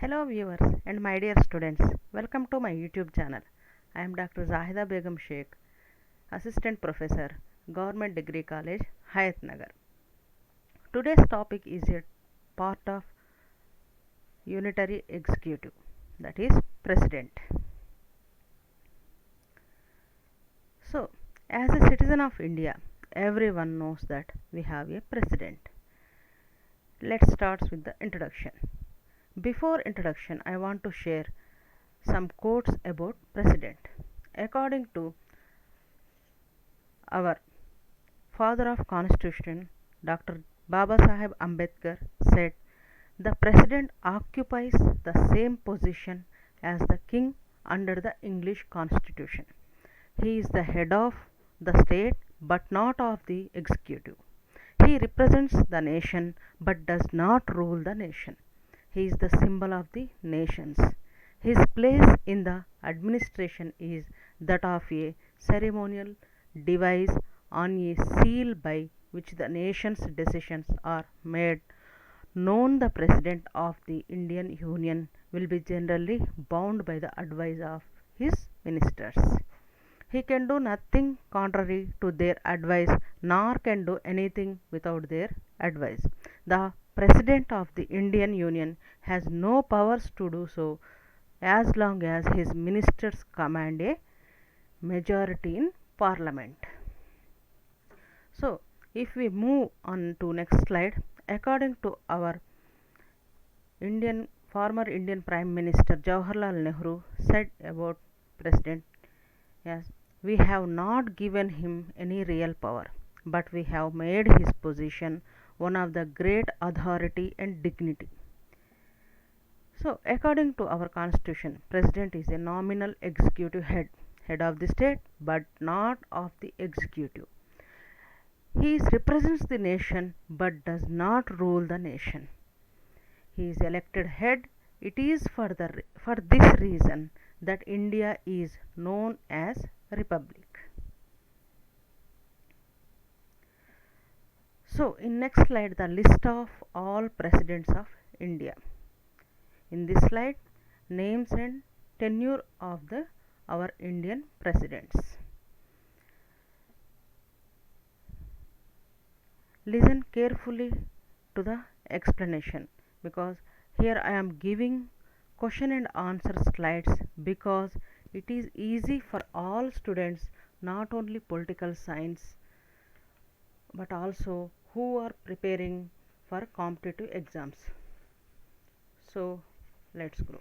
Hello viewers and my dear students, welcome to my YouTube channel. I am Dr. Zahida Begum Sheikh, Assistant Professor, Government Degree College, Hayat Nagar. Today's topic is a part of unitary executive, that is President. So, as a citizen of India, everyone knows that we have a President. Let's start with the introduction. Before introduction, I want to share some quotes about President. According to our father of constitution, Dr. Baba Saheb Ambedkar said, the president occupies the same position as the king under the English constitution. He is the head of the state but not of the executive. He represents the nation but does not rule the nation. He is the symbol of the nations. His place in the administration is that of a ceremonial device on a seal by which the nation's decisions are made known. The President of the Indian Union will be generally bound by the advice of his ministers. He can do nothing contrary to their advice, nor can do anything without their advice. The President of the Indian Union has no powers to do so as long as his ministers command a majority in Parliament. So, if we move on to next slide, according to our former Indian Prime Minister Jawaharlal Nehru said about President, yes, we have not given him any real power, but we have made his position one of the great authority and dignity. So, according to our constitution, President is a nominal executive head of the state, but not of the executive. He represents the nation, but does not rule the nation. He is elected head. It is for this reason that India is known as Republic. So, in next slide, the list of all presidents of India. In this slide, names and tenure of our Indian presidents. Listen carefully to the explanation, because here I am giving question and answer slides because it is easy for all students, not only political science but also who are preparing for competitive exams. So let's go.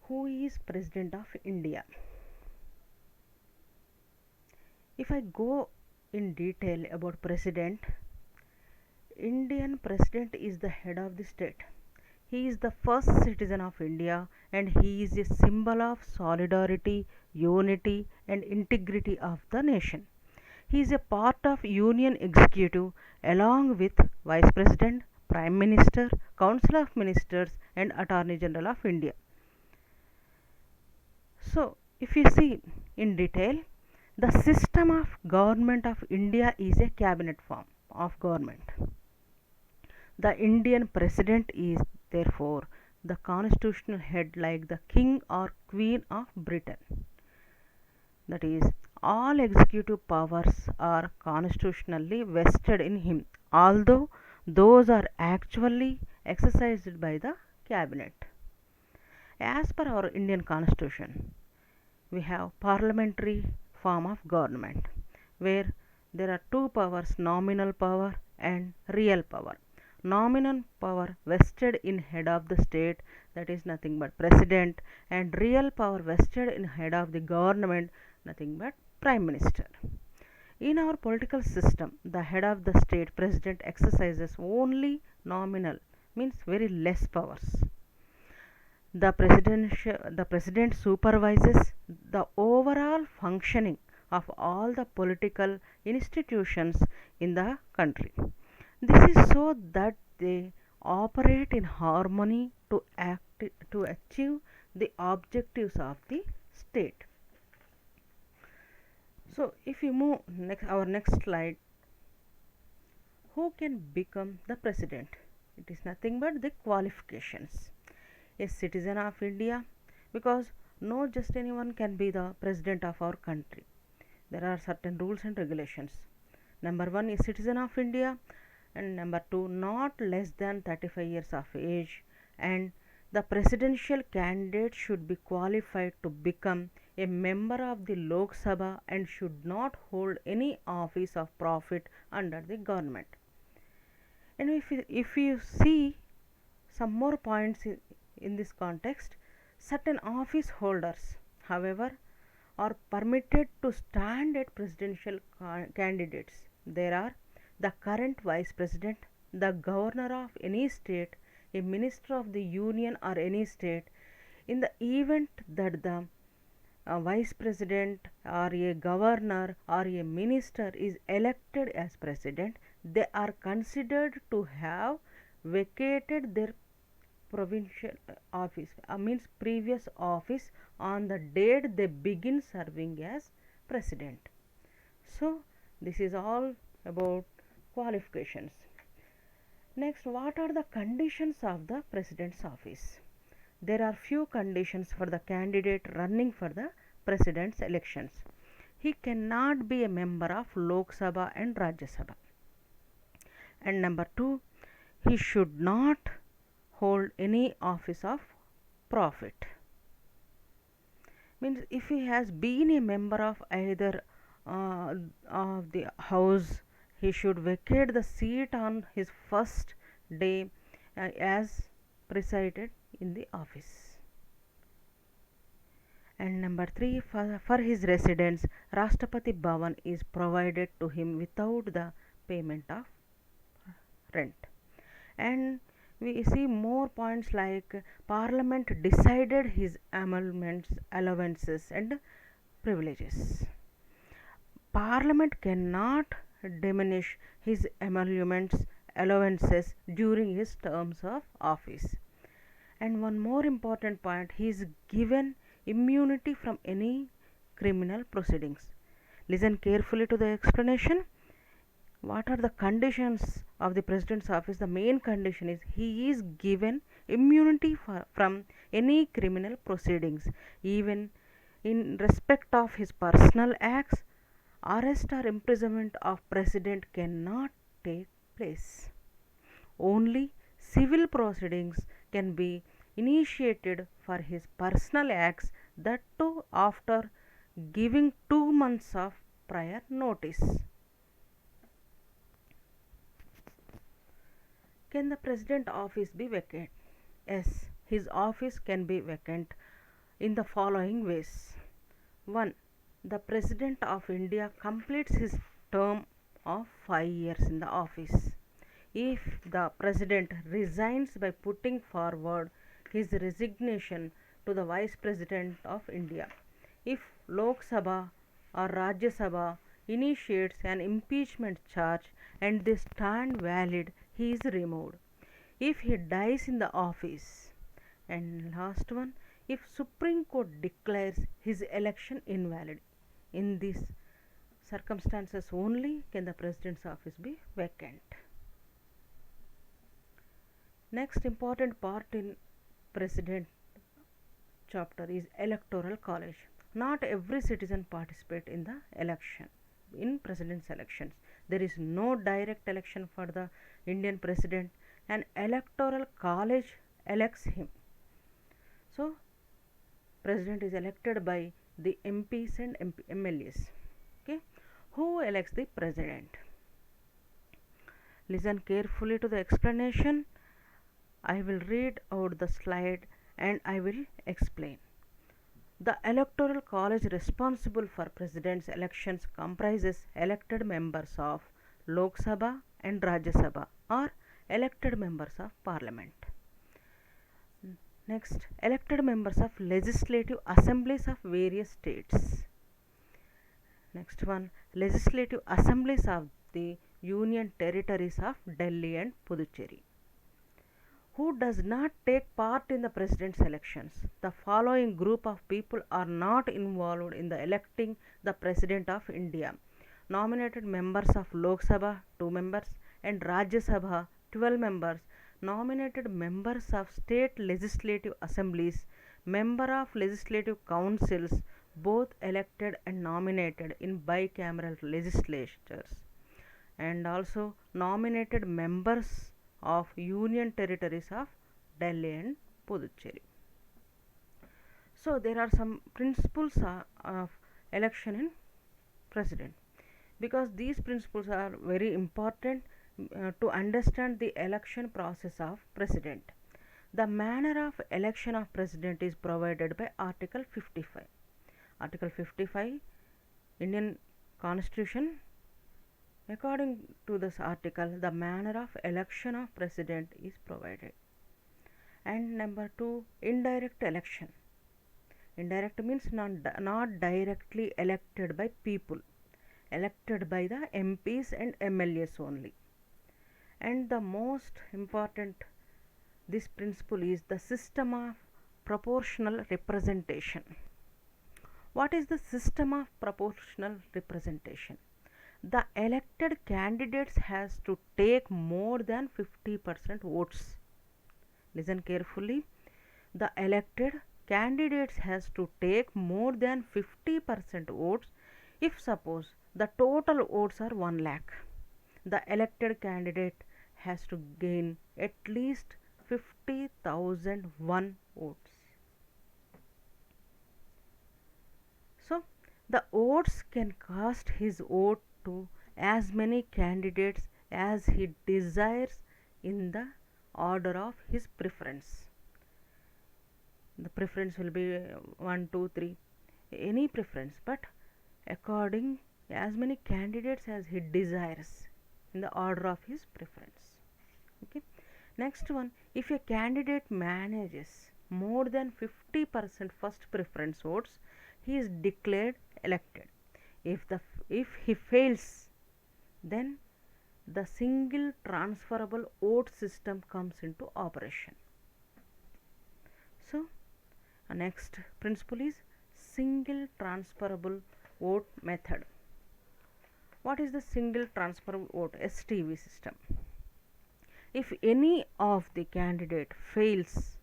Who is President of India? If I go in detail about President, Indian President is the head of the state. He is the first citizen of India and he is a symbol of solidarity, unity and integrity of the nation. He is a part of Union Executive along with Vice President, Prime Minister, Council of Ministers and Attorney General of India. So, if you see in detail, the system of government of India is a cabinet form of government. The Indian President is therefore the constitutional head like the King or Queen of Britain. That is, all executive powers are constitutionally vested in him, although those are actually exercised by the cabinet. As per our Indian constitution, we have parliamentary form of government where there are two powers, nominal power and real power. Nominal power vested in head of the state, that is nothing but president, and real power vested in head of the government, nothing but prime minister. In our political system, the head of the state, president, exercises only nominal, means very less powers. The president supervises the overall functioning of all the political institutions in the country. This is so that they operate in harmony to achieve the objectives of the state. So, if you move our next slide, who can become the president? It is nothing but the qualifications. a citizen of India, because no just anyone can be the president of our country. There are certain rules and regulations. Number 1 is citizen of India, and number 2 not less than 35 years of age, and the presidential candidate should be qualified to become a member of the Lok Sabha and should not hold any office of profit under the government. And if you see some more points in this context, certain office holders, however, are permitted to stand at presidential candidates. There are the current vice president, the governor of any state, a minister of the union or any state. In the event that the vice president or a governor or a minister is elected as president, they are considered to have vacated their provincial office, means previous office, on the date they begin serving as president. So this is all about qualifications. Next, what are the conditions of the president's office? There are few conditions for the candidate running for the president's elections. He cannot be a member of Lok Sabha and Rajya Sabha. And number 2, he should not hold any office of profit. Means if he has been a member of either of the house, he should vacate the seat on his first day as presided in the office. And number 3, for his residence, Rashtrapati Bhavan is provided to him without the payment of rent. And we see more points like Parliament decided his emoluments, allowances and privileges. Parliament cannot diminish his emoluments, allowances during his terms of office. And one more important point, he is given immunity from any criminal proceedings. Listen carefully to the explanation. What are the conditions of the president's office? The main condition is he is given immunity from any criminal proceedings. Even in respect of his personal acts, arrest or imprisonment of president cannot take place. Only civil proceedings can be initiated for his personal acts, that too after giving 2 months of prior notice. Can the president office be vacant? Yes, his office can be vacant in the following ways. 1. The president of India completes his term of 5 years in the office. If the president resigns by putting forward his resignation to the vice president of India, if Lok Sabha or Rajya Sabha initiates an impeachment charge and they stand valid, he is removed. If he dies in the office, and last one, if Supreme Court declares his election invalid. In these circumstances only can the president's office be vacant. Next important part in president chapter is electoral college. Not every citizen participate in the election, in president's elections. There is no direct election for the Indian president. An electoral college elects him. So president is elected by the MPs and MLAs. Okay, who elects the president? Listen carefully to the explanation. I will read out the slide and I will explain. The electoral college responsible for president's elections comprises elected members of Lok Sabha and Rajya Sabha, or elected members of parliament. Next, elected members of legislative assemblies of various states. Next one, legislative assemblies of the union territories of Delhi and Puducherry. Who does not take part in the president's elections? The following group of people are not involved in the electing the president of India. Nominated members of Lok Sabha 2 members and Rajya Sabha 12 members, nominated members of state legislative assemblies, member of legislative councils, both elected and nominated in bicameral legislatures, and also nominated members of union territories of Delhi and Puducherry. So there are some principles of election in president, because these principles are very important to understand the election process of president. The manner of election of president is provided by Article 55. Article 55 Indian Constitution. According to this article, the manner of election of president is provided. And number 2, indirect election. Indirect means not directly elected by people, elected by the MPs and MLAs only. And the most important, this principle is the system of proportional representation. What is the system of proportional representation? The elected candidates has to take more than 50% votes. Listen carefully. The elected candidates has to take more than 50% votes. If suppose the total votes are 1 lakh, the elected candidate has to gain at least 50,001 votes. So the votes can cast his vote to as many candidates as he desires in the order of his preference. The preference will be 1, 2, 3, any preference, but according as many candidates as he desires in the order of his preference. Okay. Next one, if a candidate manages more than 50% first preference votes, he is declared elected. If he fails, then the single transferable vote system comes into operation. So next principle is single transferable vote method. What is the single transferable vote, STV system? If any of the candidate fails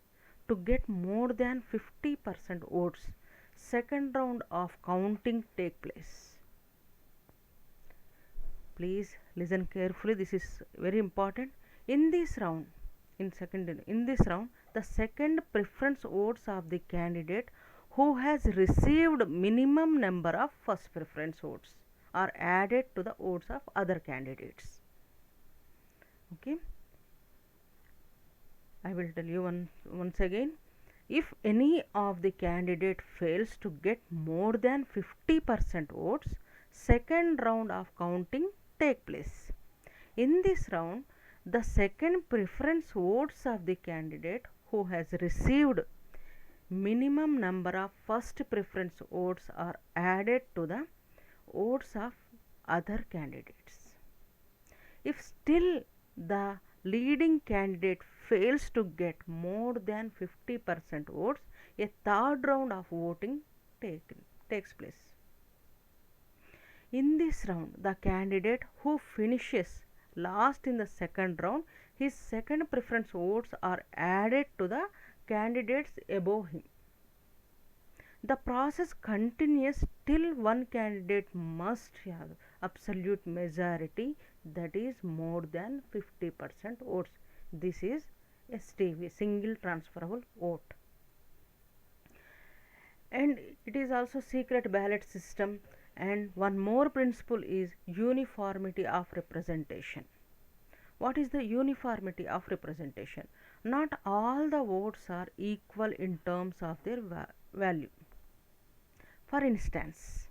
to get more than 50% votes, second round of counting take place. Please listen carefully, this is very important. In this round, the second preference votes of the candidate who has received minimum number of first preference votes are added to the votes of other candidates. Okay, I will tell you once again. If any of the candidate fails to get more than 50% votes, second round of counting take place. In this round, the second preference votes of the candidate who has received minimum number of first preference votes are added to the votes of other candidates. If still the leading candidate fails to get more than 50% votes, a third round of voting takes place. In this round, the candidate who finishes last in the second round, his second preference votes are added to the candidates above him. The process continues till one candidate must have absolute majority, that is more than 50% votes. This is STV, single transferable vote. And it is also secret ballot system. And one more principle is uniformity of representation. What is the uniformity of representation? Not all the votes are equal in terms of their value. For instance,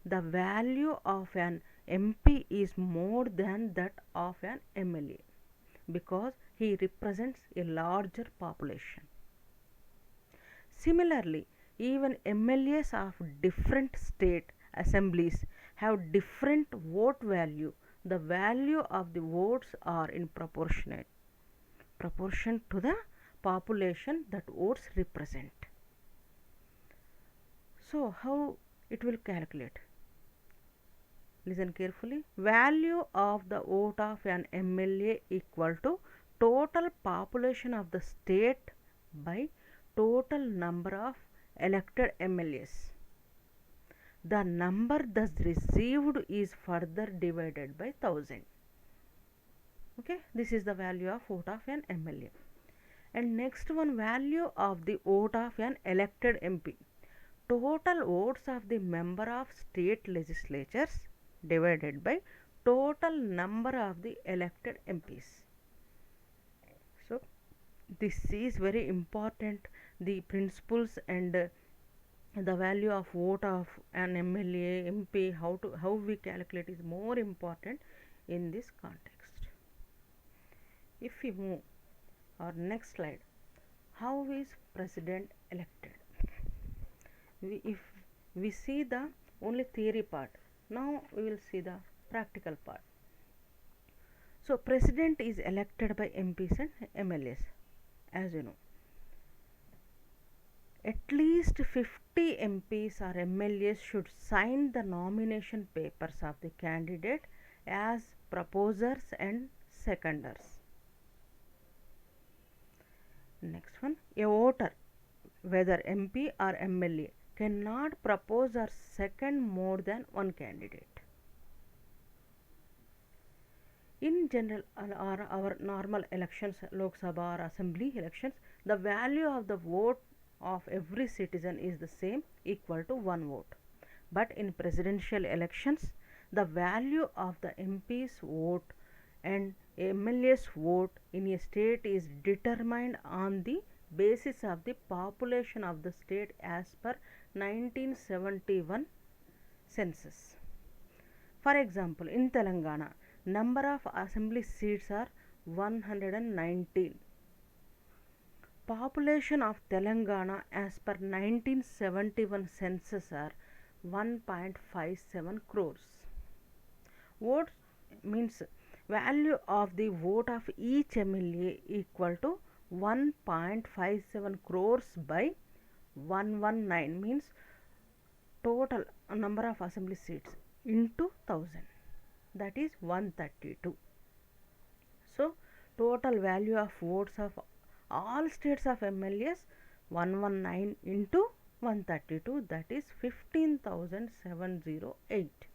the value of an MP is more than that of an MLA because he represents a larger population. Similarly, even MLAs of different state assemblies have different vote value. The value of the votes are in proportion to the population that votes represent. So how it will calculate? Listen carefully. Value of the vote of an MLA equal to total population of the state by total number of elected MLAs. The number thus received is further divided by 1000. Okay, this is the value of vote of an MLA. And next one, value of the vote of an elected MP. Total votes of the member of state legislatures divided by total number of the elected MPs. So this is very important, the principles and the value of vote of an MLA, MP, how we calculate is more important in this context. If we move our next slide, how is president elected? If we see the only theory part, now we will see the practical part. So president is elected by MPs and MLAs, as you know. At least 50 MPs or MLAs should sign the nomination papers of the candidate as proposers and seconders. Next one, a voter, whether MP or MLA, cannot propose or second more than one candidate. In general, our normal elections, Lok Sabha or Assembly elections, the value of the vote of every citizen is the same, equal to one vote. But in presidential elections, the value of the MP's vote and MLA's vote in a state is determined on the basis of the population of the state as per 1971 census. For example, in Telangana, number of assembly seats are 119. Population of Telangana as per 1971 census are 1.57 crores. Vote means value of the vote of each MLA equal to 1.57 crores by 119 means total number of assembly seats into 1000, that is 132. So total value of votes of all states of MLAs 119 into 132, that is 15,708.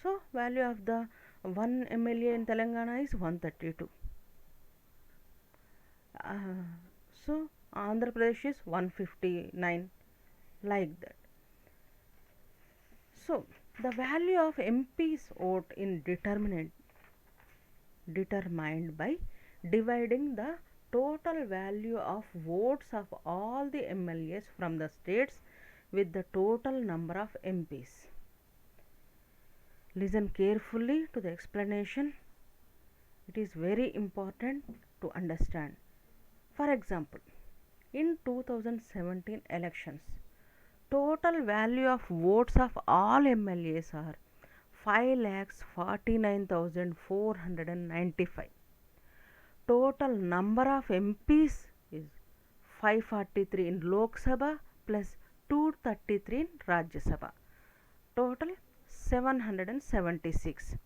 So value of the one MLA in Telangana is 132. So Andhra Pradesh is 159, like that. So the value of MP's vote in determined by dividing the total value of votes of all the MLAs from the states with the total number of MPs. Listen carefully to the explanation. It is very important to understand. For example, in 2017 elections, total value of votes of all MLAs are 5,49,495. Total number of MPs is 543 in Lok Sabha plus 233 in Rajya Sabha. Total 776.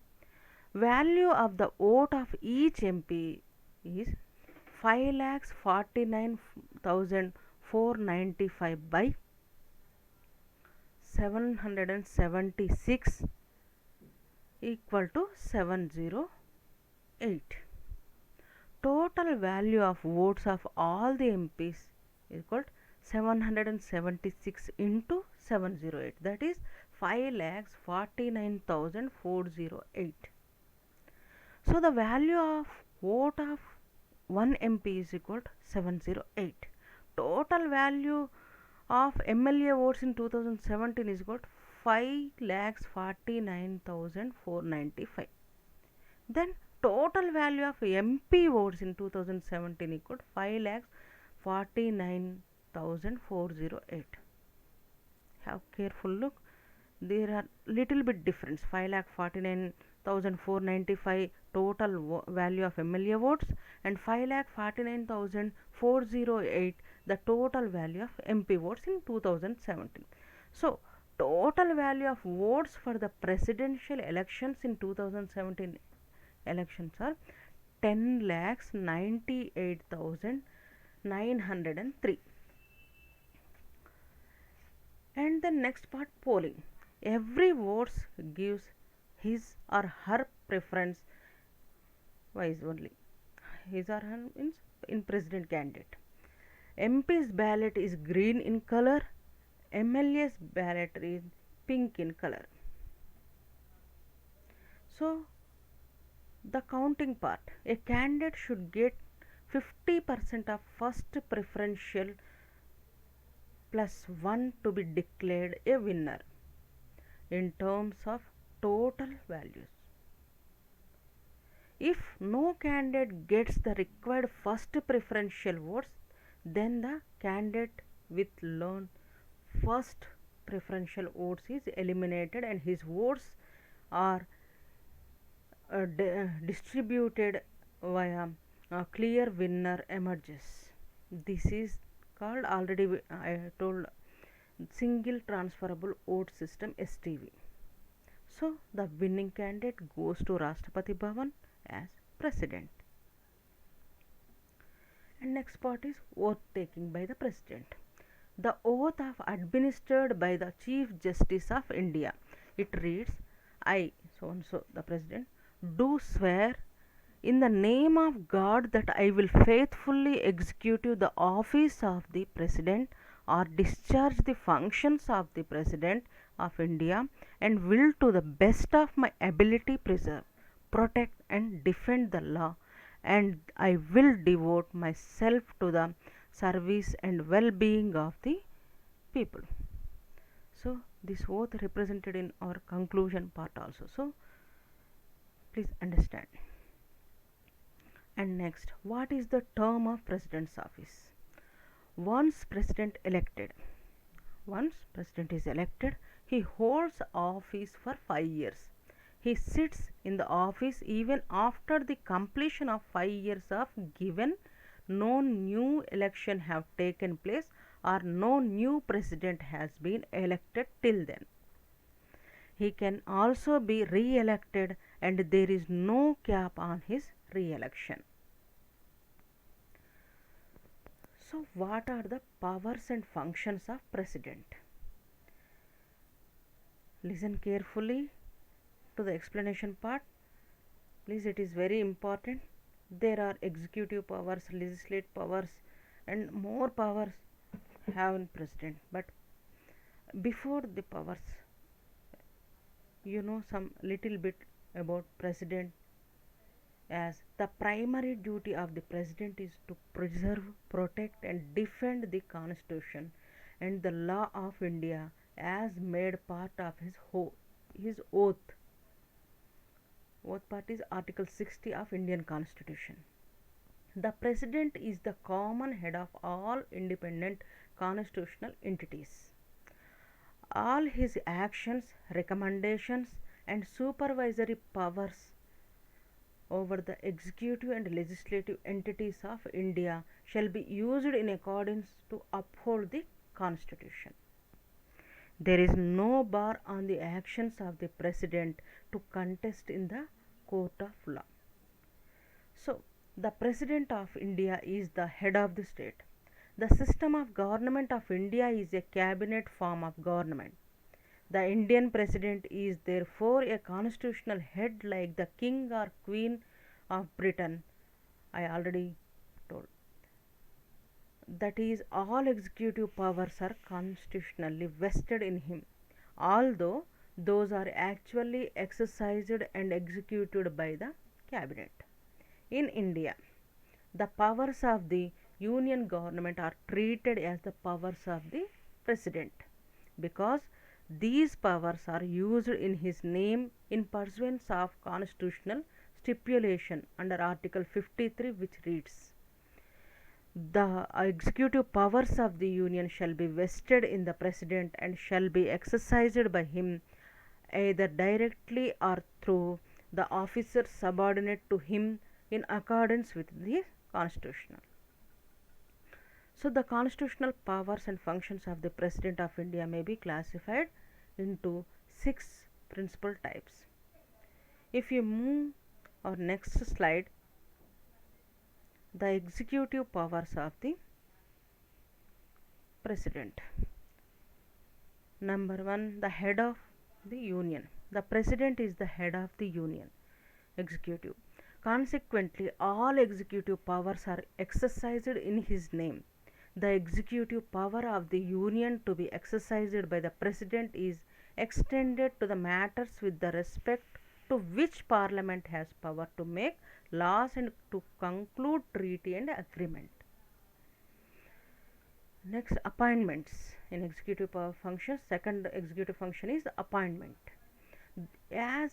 Value of the vote of each MP is 5,49,495 by 776 equal to 708. Total value of votes of all the MPs is equal to 776 into 708, that is 5,49,408. So the value of vote of one MP is equal to 708. Total value of MLA votes in 2017 is equal to 5,49,495. Then total value of MP votes in 2017 equal to 5,49,408. Have careful look. There are little bit difference. 5,49,495 total value of MLA votes and 5,49,408 the total value of MP votes in 2017. So total value of votes for the presidential elections in 2017 elections are 10,98,903. And the next part, polling. Every vote gives his or her preference wise only. His or her means in president candidate. MP's ballot is green in color. MLA's ballot is pink in color. So the counting part, a candidate should get 50% of first preferential plus 1 to be declared a winner in terms of total values. If no candidate gets the required first preferential votes, then the candidate with lone first preferential votes is eliminated and his votes are distributed via a clear winner emerges. This is called, already I told, single transferable vote system, STV. So the winning candidate goes to Rashtrapati Bhavan as president. And next part is oath taking by the president. The oath of administered by the Chief Justice of India. It reads, I, so and so, the president, do swear in the name of God that I will faithfully execute the office of the president or discharge the functions of the president of India, and will to the best of my ability preserve, protect and defend the law, and I will devote myself to the service and well-being of the people. So this oath represented in our conclusion part also. So please understand. And next, what is the term of president's office? Once president is elected, he holds office for 5 years. He sits in the office even after the completion of 5 years of given no new election have taken place or no new president has been elected till then. He can also be re-elected and there is no cap on his re-election. So what are the powers and functions of president? Listen carefully to the explanation part. Please, it is very important. There are executive powers, legislative powers and more powers have in president. But before the powers, you know some little bit about president, as the primary duty of the president is to preserve, protect and defend the constitution and the law of India as made part of his oath. Oath part is Article 60 of Indian Constitution. The president is the common head of all independent constitutional entities. All his actions, recommendations and supervisory powers over the executive and legislative entities of India shall be used in accordance to uphold the Constitution. There is no bar on the actions of the president to contest in the court of law. So, the president of India is the head of the state. The system of government of India is a cabinet form of government. The Indian president is therefore a constitutional head like the king or queen of Britain. I already told. That is, all executive powers are constitutionally vested in him, although those are actually exercised and executed by the cabinet. In India, the powers of the union government are treated as the powers of the president because these powers are used in his name in pursuance of constitutional stipulation under Article 53, which reads, the executive powers of the union shall be vested in the president and shall be exercised by him either directly or through the officers subordinate to him in accordance with the constitution. So the constitutional powers and functions of the president of India may be classified into 6 principal types. If you move our next slide, The executive powers of the president. Number 1, the head of the union. The president is the head of the union executive. Consequently, all executive powers are exercised in his name. The executive power of the union to be exercised by the president is extended to the matters with the respect to which parliament has power to make laws and to conclude treaty and agreement. Next, appointments in executive power functions. Second executive function is appointment. As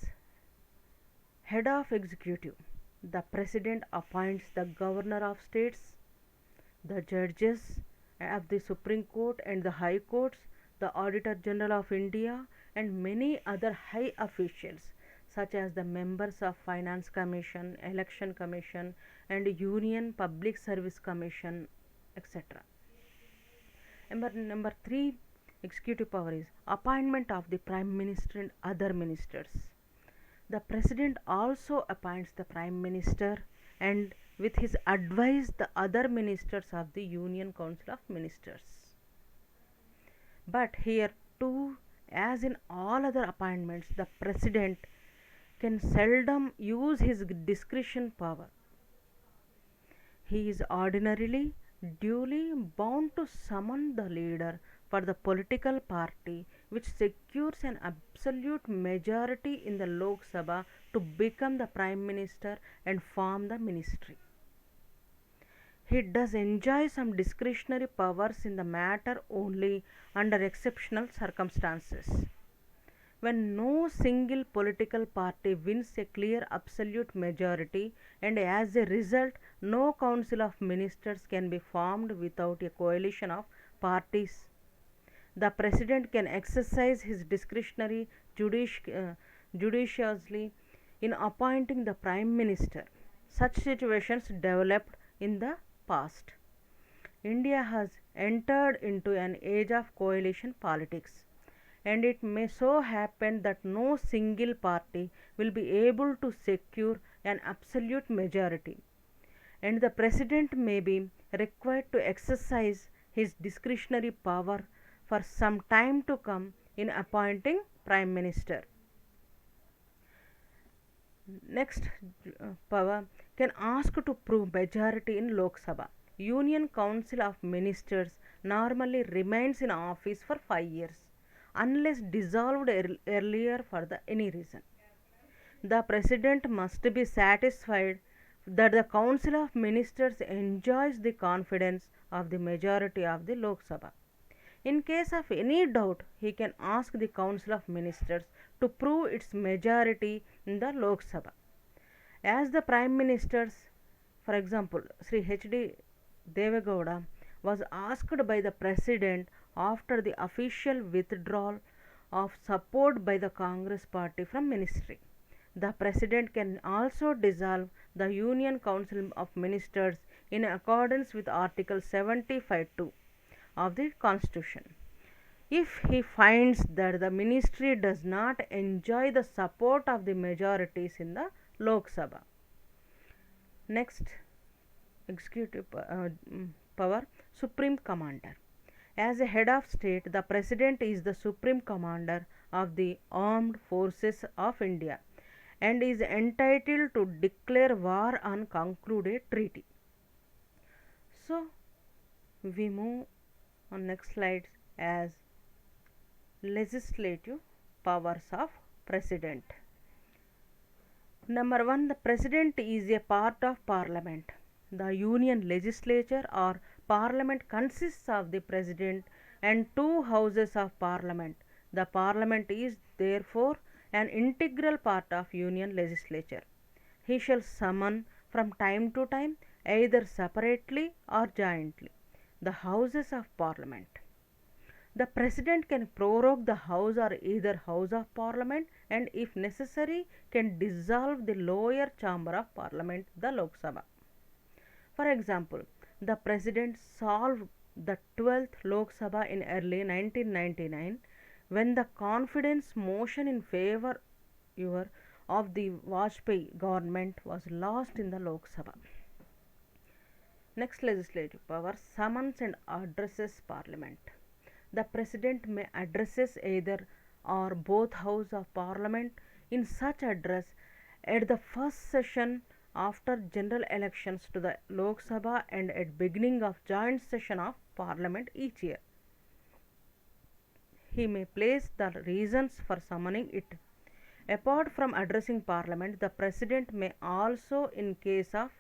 head of executive, the president appoints the governor of states, the judges of the Supreme Court and the High Courts, the Auditor General of India, and many other high officials such as the members of Finance Commission, Election Commission, and Union Public Service Commission, etc. Number 3 executive power is appointment of the Prime Minister and other ministers. The president also appoints the Prime Minister and with his advice the other ministers of the Union Council of Ministers. But here too, as in all other appointments, the president can seldom use his discretion power. He is ordinarily duly bound to summon the leader for the political party which secures an absolute majority in the Lok Sabha to become the Prime Minister and form the ministry. He does enjoy some discretionary powers in the matter only under exceptional circumstances. When no single political party wins a clear absolute majority and as a result no council of ministers can be formed without a coalition of parties, the president can exercise his discretionary judiciously in appointing the prime minister. Such situations developed in the past. India has entered into an age of coalition politics, and it may so happen that no single party will be able to secure an absolute majority, and the president may be required to exercise his discretionary power for some time to come in appointing prime minister. Next, power can ask to prove majority in Lok Sabha. Union Council of Ministers normally remains in office for 5 years unless dissolved earlier for any reason. The president must be satisfied that the council of ministers enjoys the confidence of the majority of the Lok Sabha. In case of any doubt, he can ask the council of ministers to prove its majority in the Lok Sabha. As the prime ministers, for example, Sri H.D. Devegowda was asked by the president after the official withdrawal of support by the Congress party from ministry. The president can also dissolve the Union Council of Ministers in accordance with Article 75(2) of the Constitution if he finds that the ministry does not enjoy the support of the majorities in the Lok Sabha. Next, executive power, Supreme Commander. As a head of state, the president is the supreme commander of the armed forces of India and is entitled to declare war on concluded treaty. So, we move on next slide as legislative powers of president. Number 1, the president is a part of parliament. The union legislature or parliament consists of the president and 2 houses of parliament. The parliament is therefore an integral part of union legislature. He shall summon from time to time, either separately or jointly, the houses of parliament. The president can prorogue the house or either house of parliament and if necessary can dissolve the lower chamber of parliament, the Lok Sabha. For example, the president solved the 12th Lok Sabha in early 1999 when the confidence motion in favor of the Vajpayee government was lost in the Lok Sabha. Next legislative power, summons and addresses Parliament. The President may addresses either or both House of Parliament. In such address, at the first session after general elections to the Lok Sabha and at beginning of joint session of Parliament each year, he may place the reasons for summoning it. Apart from addressing Parliament, the President may also, in case of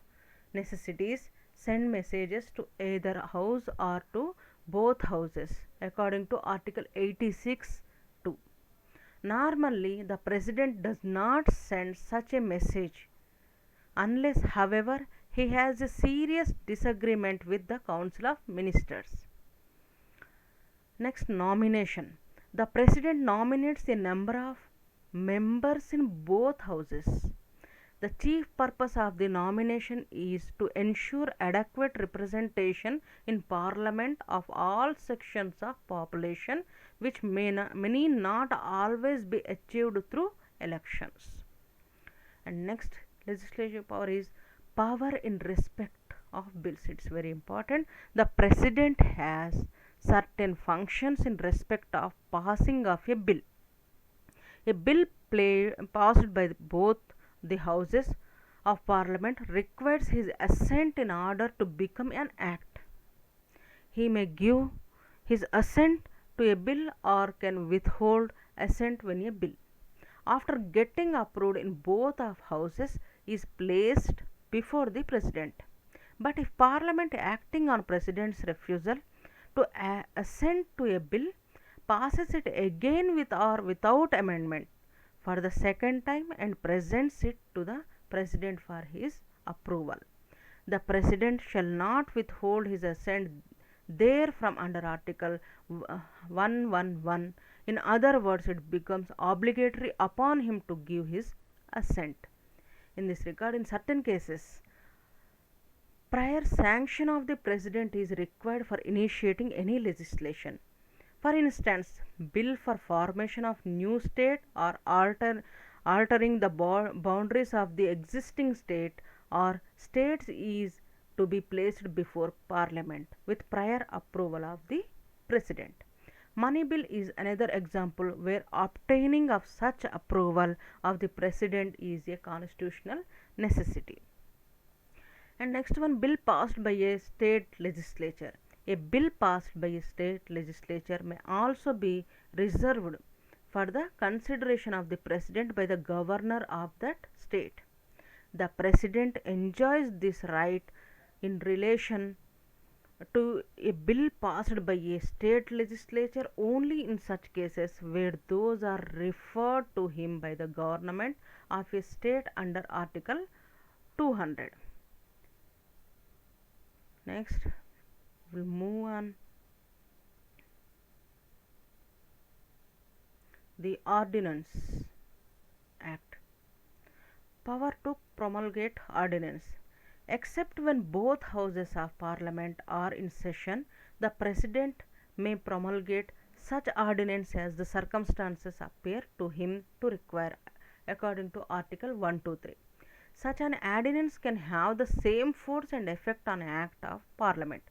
necessities, send messages to either House or to both Houses, according to Article 86(2). Normally, the President does not send such a message unless, however, he has a serious disagreement with the Council of Ministers. Next, nomination. The President nominates a number of members in both houses. The chief purpose of the nomination is to ensure adequate representation in Parliament of all sections of population, which may not always be achieved through elections. And next legislative power is power in respect of bills. It's very important. The President has certain functions in respect of passing of a bill. A bill passed by both the houses of Parliament requires his assent in order to become an act. He may give his assent to a bill or can withhold assent when a bill, after getting approved in both of houses, is placed before the President. But if Parliament, acting on President's refusal to assent to a bill, passes it again with or without amendment for the second time and presents it to the President for his approval, the President shall not withhold his assent therefrom under Article 111. In other words, it becomes obligatory upon him to give his assent. In this regard, in certain cases, prior sanction of the President is required for initiating any legislation. For instance, bill for formation of new state or altering the boundaries of the existing state or states is to be placed before Parliament with prior approval of the President. Money bill is another example where obtaining of such approval of the President is a constitutional necessity. And next one, bill passed by a state legislature. A bill passed by a state legislature may also be reserved for the consideration of the President by the governor of that state. The President enjoys this right in relation to a bill passed by a state legislature only in such cases where those are referred to him by the government of a state under Article 200. Next, we'll move on. The Ordinance Act. Power to promulgate ordinance. Except when both houses of Parliament are in session, the President may promulgate such ordinance as the circumstances appear to him to require, according to Article 123. Such an ordinance can have the same force and effect on an act of Parliament.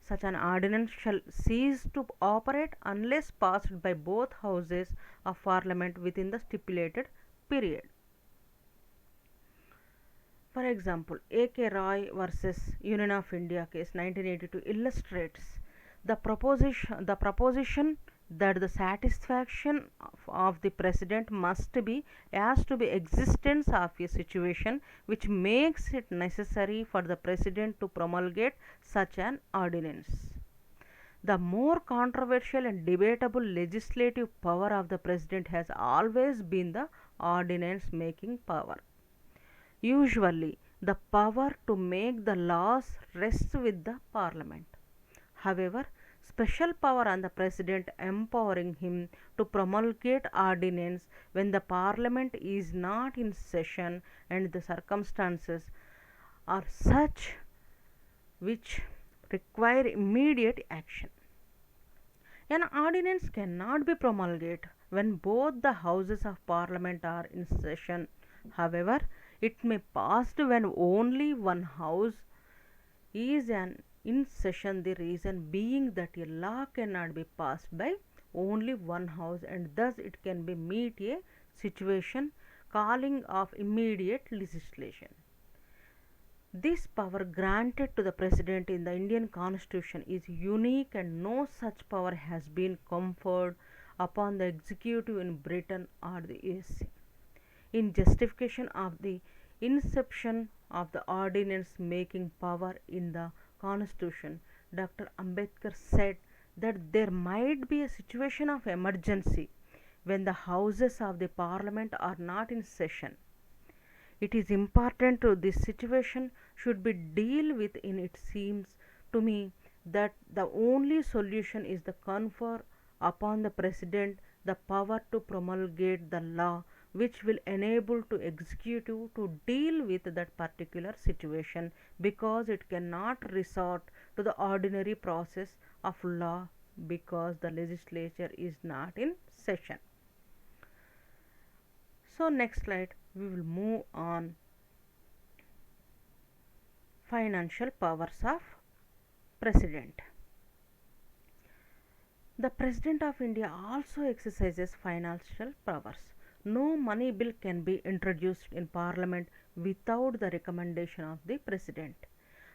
Such an ordinance shall cease to operate unless passed by both houses of Parliament within the stipulated period. For example, A.K. Roy versus Union of India case 1982 illustrates the proposition that the satisfaction of the President must be as to the existence of a situation which makes it necessary for the President to promulgate such an ordinance. The more controversial and debatable legislative power of the President has always been the ordinance making power. Usually, the power to make the laws rests with the Parliament. However, special power on the President empowering him to promulgate ordinance when the Parliament is not in session and the circumstances are such which require immediate action. An ordinance cannot be promulgated when both the houses of Parliament are in session. However, it may pass when only one house is an in session, the reason being that a law cannot be passed by only one house, and thus it can be meet a situation calling of immediate legislation. This power granted to the President in the Indian Constitution is unique, and no such power has been conferred upon the executive in Britain or the USA. In justification of the inception of the ordinance making power in the Constitution, Dr. Ambedkar said that there might be a situation of emergency when the houses of the Parliament are not in session. It is important to this situation should be deal with. In it seems to me that the only solution is the confer upon the President the power to promulgate the law which will enable to executive to deal with that particular situation, because it cannot resort to the ordinary process of law because the legislature is not in session. So next slide we will move on financial powers of President. The President of India also exercises financial powers. No money bill can be introduced in Parliament without the recommendation of the President.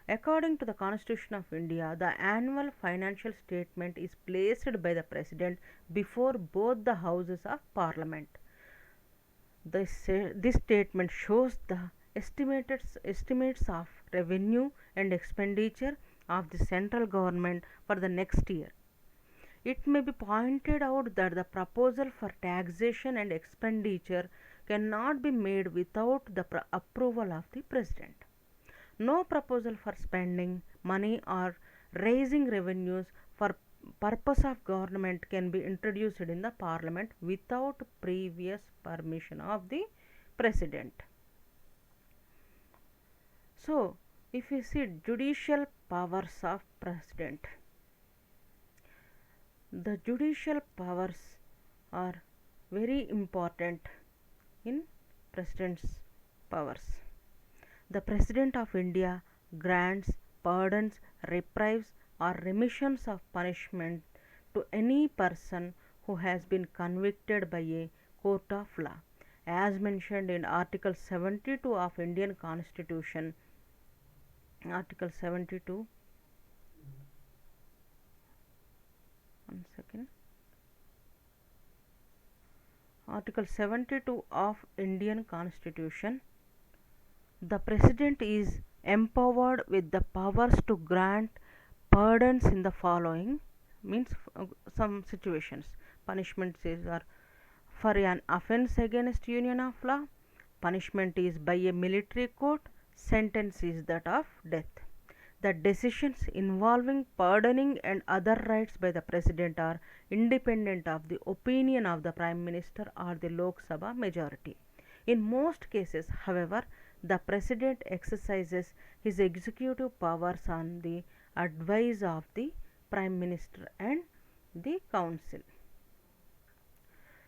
According to the Constitution of India, the annual financial statement is placed by the President before both the Houses of Parliament. This statement shows the estimates of revenue and expenditure of the central government for the next year. It may be pointed out that the proposal for taxation and expenditure cannot be made without the approval of the President. No proposal for spending money or raising revenues for purpose of government can be introduced in the Parliament without previous permission of the President. So, if you see judicial powers of President, the judicial powers are very important in President's powers. The President of India grants pardons, reprieves, or remissions of punishment to any person who has been convicted by a court of law, as mentioned in Article 72 of Indian Constitution. Article 72. One second. Article 72 of Indian Constitution. The President is empowered with the powers to grant pardons in the following, means some situations. Punishments are for an offence against union of law, punishment is by a military court, sentence is that of death. The decisions involving pardoning and other rights by the President are independent of the opinion of the Prime Minister or the Lok Sabha majority. In most cases, however, the President exercises his executive powers on the advice of the Prime Minister and the Council.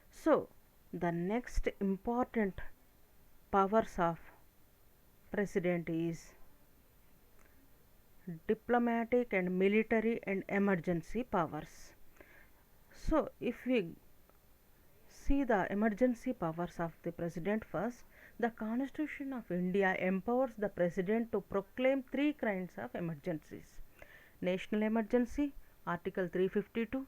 So, the next important powers of President is diplomatic and military and emergency powers. So, if we see the emergency powers of the President first, the Constitution of India empowers the President to proclaim three kinds of emergencies: national emergency, Article 352,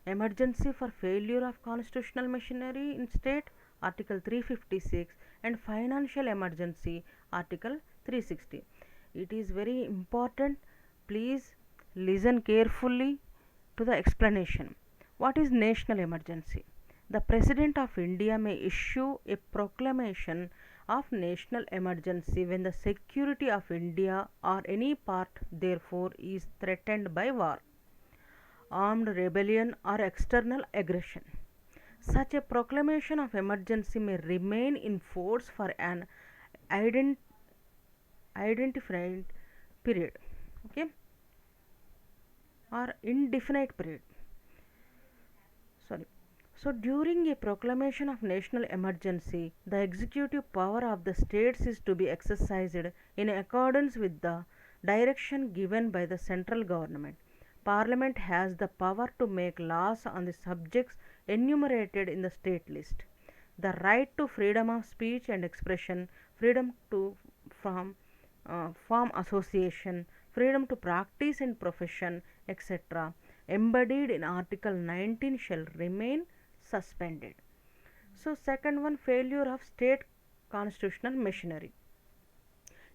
emergency for failure of constitutional machinery in state, Article 356, and financial emergency, Article 360. It is very important. Please listen carefully to the explanation. What is national emergency? The President of India may issue a proclamation of national emergency when the security of India or any part therefore is threatened by war, armed rebellion, or external aggression. Such a proclamation of emergency may remain in force for an identified period, okay, or indefinite period. So during a proclamation of national emergency, the executive power of the states is to be exercised in accordance with the direction given by the central government. Parliament has the power to make laws on the subjects enumerated in the state list. The right to freedom of speech and expression, freedom to from form association, freedom to practice in profession, etc., embodied in Article 19 shall remain suspended. So, second one, failure of state constitutional machinery.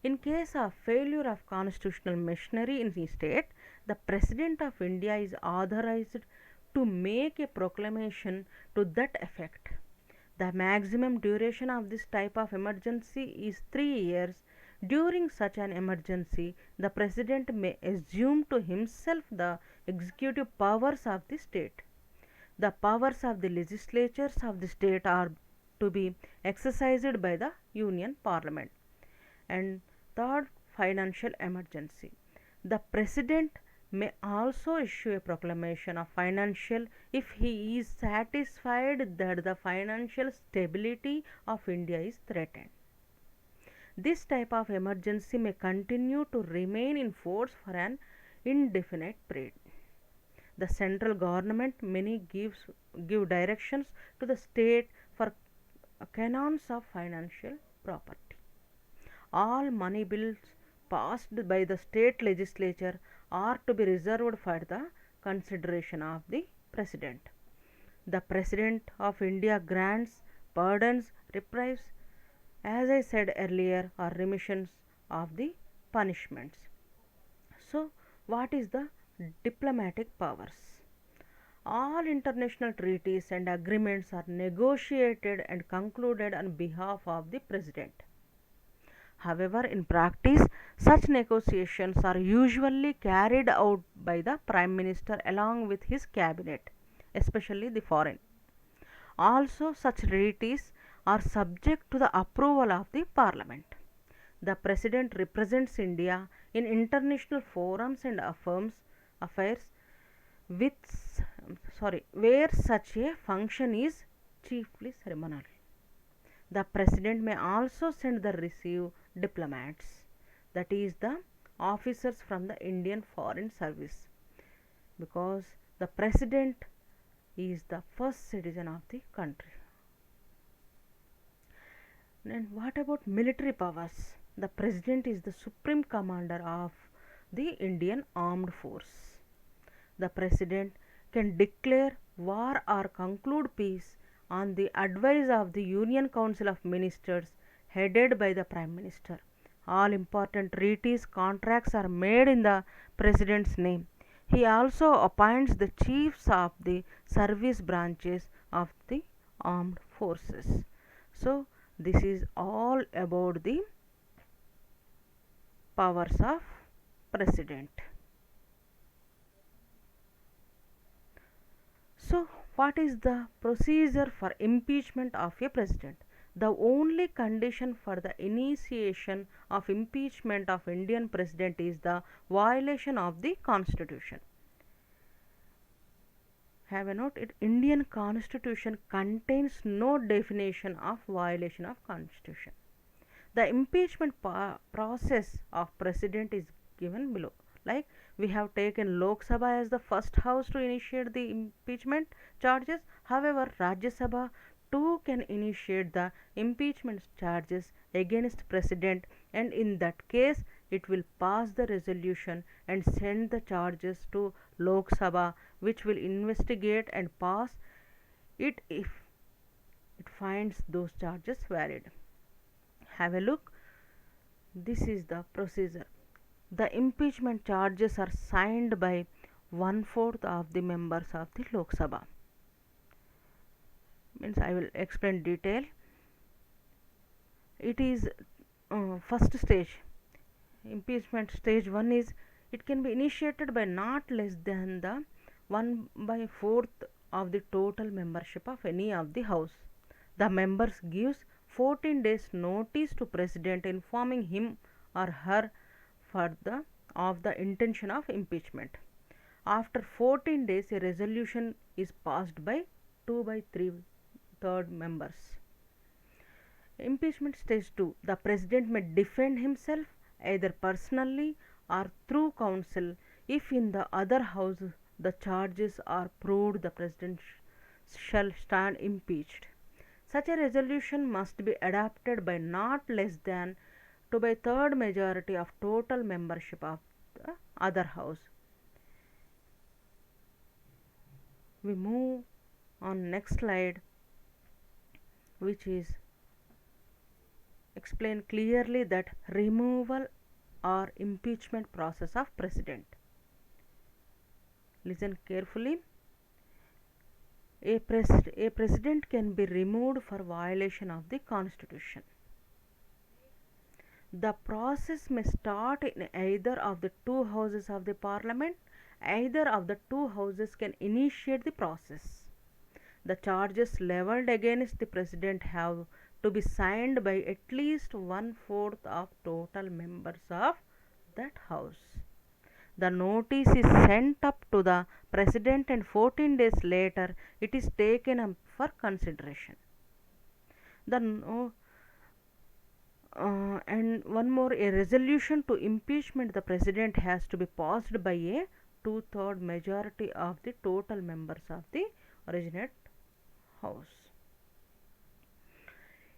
In case of failure of constitutional machinery in the state, the President of India is authorized to make a proclamation to that effect. The maximum duration of this type of emergency is 3 years. During such an emergency, the President may assume to himself the executive powers of the state. The powers of the legislatures of the state are to be exercised by the Union Parliament. And third, financial emergency. The President may also issue a proclamation of financial if he is satisfied that the financial stability of India is threatened. This type of emergency may continue to remain in force for an indefinite period. The central government may give directions to the state for canons of financial property. All money bills passed by the state legislature are to be reserved for the consideration of the President. The President of India grants pardons, reprieves, as I said earlier, or remissions of the punishments. So, what is the diplomatic powers? All international treaties and agreements are negotiated and concluded on behalf of the President. However, in practice, such negotiations are usually carried out by the Prime Minister along with his cabinet, especially the foreign. Also, such treaties are subject to the approval of the Parliament. The President represents India in international forums and affairs where such a function is chiefly ceremonial. The President may also send the receive diplomats, that is the officers from the Indian Foreign Service, because the President is the first citizen of the country. And what about military powers? The President is the supreme commander of the Indian Armed Force. The President can declare war or conclude peace on the advice of the Union Council of Ministers headed by the Prime Minister. All important treaties, contracts are made in the President's name. He also appoints the chiefs of the service branches of the armed forces. So, this is all about the powers of President. So, what is the procedure for impeachment of a president? The only condition for the initiation of impeachment of Indian president is the violation of the constitution. Have a note, Indian constitution contains no definition of violation of constitution. The impeachment process of president is given below. Like, we have taken Lok Sabha as the first house to initiate the impeachment charges. However, Rajya Sabha too can initiate the impeachment charges against president, and in that case it will pass the resolution and send the charges to Lok Sabha, which will investigate and pass it if it finds those charges valid. Have a look. This is the procedure. The impeachment charges are signed by 1/4 of the members of the Lok Sabha. Means I will explain detail. It is first stage. Impeachment stage 1 is it can be initiated by not less than the 1/4 of the total membership of any of the house. The members gives 14 days notice to president informing him or her of the intention of impeachment. After 14 days, a resolution is passed by 2/3 members. Impeachment stage 2. The president may defend himself either personally or through council if in the other house the charges are proved, the president shall stand impeached. Such a resolution must be adopted by not less than 2/3 majority of total membership of the other house. We move on next slide, which is explain clearly that removal or impeachment process of president. Listen carefully. A president can be removed for violation of the constitution. The process may start in either of the two houses of the parliament. Either of the two houses can initiate the process. The charges levelled against the president have to be signed by at least 1/4 of total members of that house. The notice is sent up to the president and 14 days later it is taken up for consideration. The and one more, a resolution to impeachment the president has to be passed by a 2/3 majority of the total members of the originate house.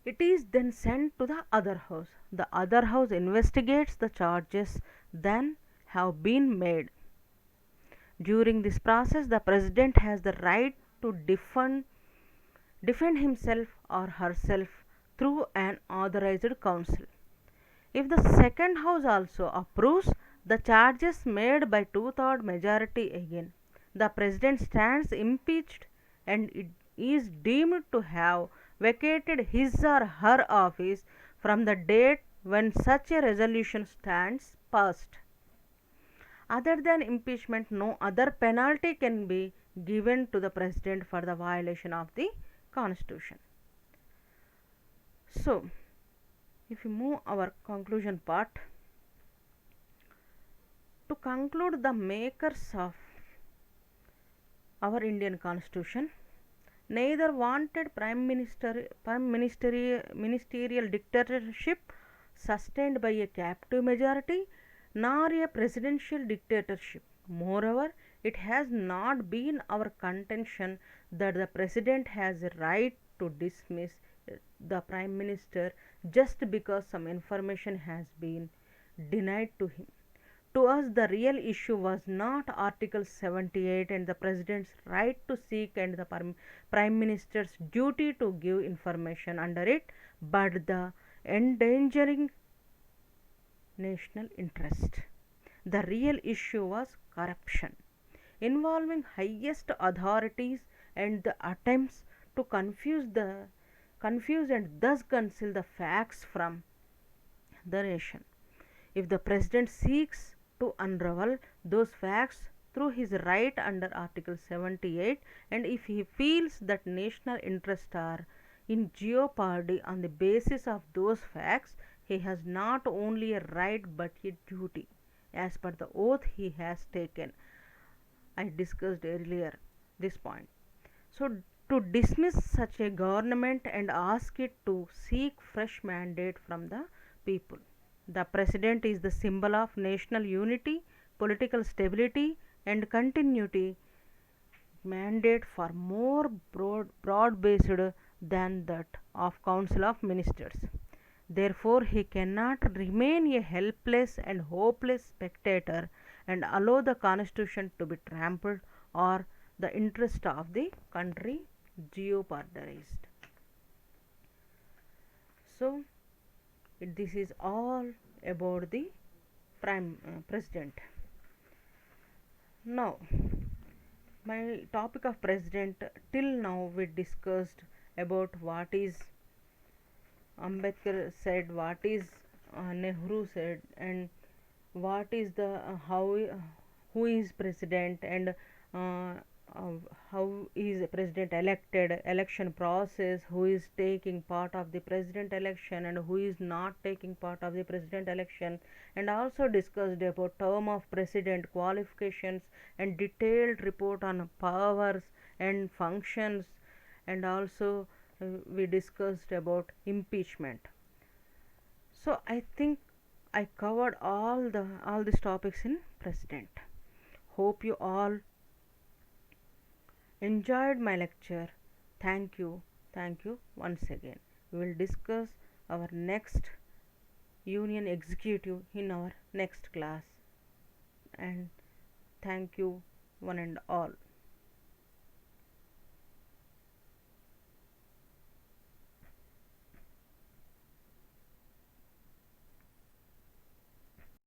It is then sent to the other house. The other house investigates the charges then have been made. During this process, the president has the right to defend himself or herself through an authorized counsel. If the second house also approves the charges made by 2/3 majority again, the president stands impeached and it is deemed to have vacated his or her office from the date when such a resolution stands passed. Other than impeachment, no other penalty can be given to the president for the violation of the constitution. So, if we move our conclusion part, to conclude, the makers of our Indian constitution neither wanted ministerial dictatorship sustained by a captive majority nor a presidential dictatorship. Moreover, it has not been our contention that the president has a right to dismiss the prime minister just because some information has been denied to him. To us, the real issue was not Article 78 and the President's right to seek and the Prime Minister's duty to give information under it, but the endangering national interest. The real issue was corruption, involving highest authorities and the attempts to confuse and thus conceal the facts from the nation. If the President seeks to unravel those facts through his right under Article 78 and if he feels that national interests are in jeopardy on the basis of those facts, he has not only a right but a duty as per the oath he has taken. I discussed earlier this point. So, to dismiss such a government and ask it to seek fresh mandate from the people. The president is the symbol of national unity, political stability, and continuity. Mandate for more broad-based than that of Council of Ministers. Therefore, he cannot remain a helpless and hopeless spectator and allow the constitution to be trampled or the interest of the country jeopardized. So, this is all about the president. Now, my topic of president, till now we discussed about what is Ambedkar said, what is Nehru said, and what is the who is president, and how is president elected, election process, who is taking part of the president election and who is not taking part of the president election, and also discussed about term of president, qualifications, and detailed report on powers and functions, and also we discussed about impeachment. So I think I covered all these topics in president. Hope you all enjoyed my lecture. Thank you once again. We will discuss our next union executive in our next class. And thank you one and all.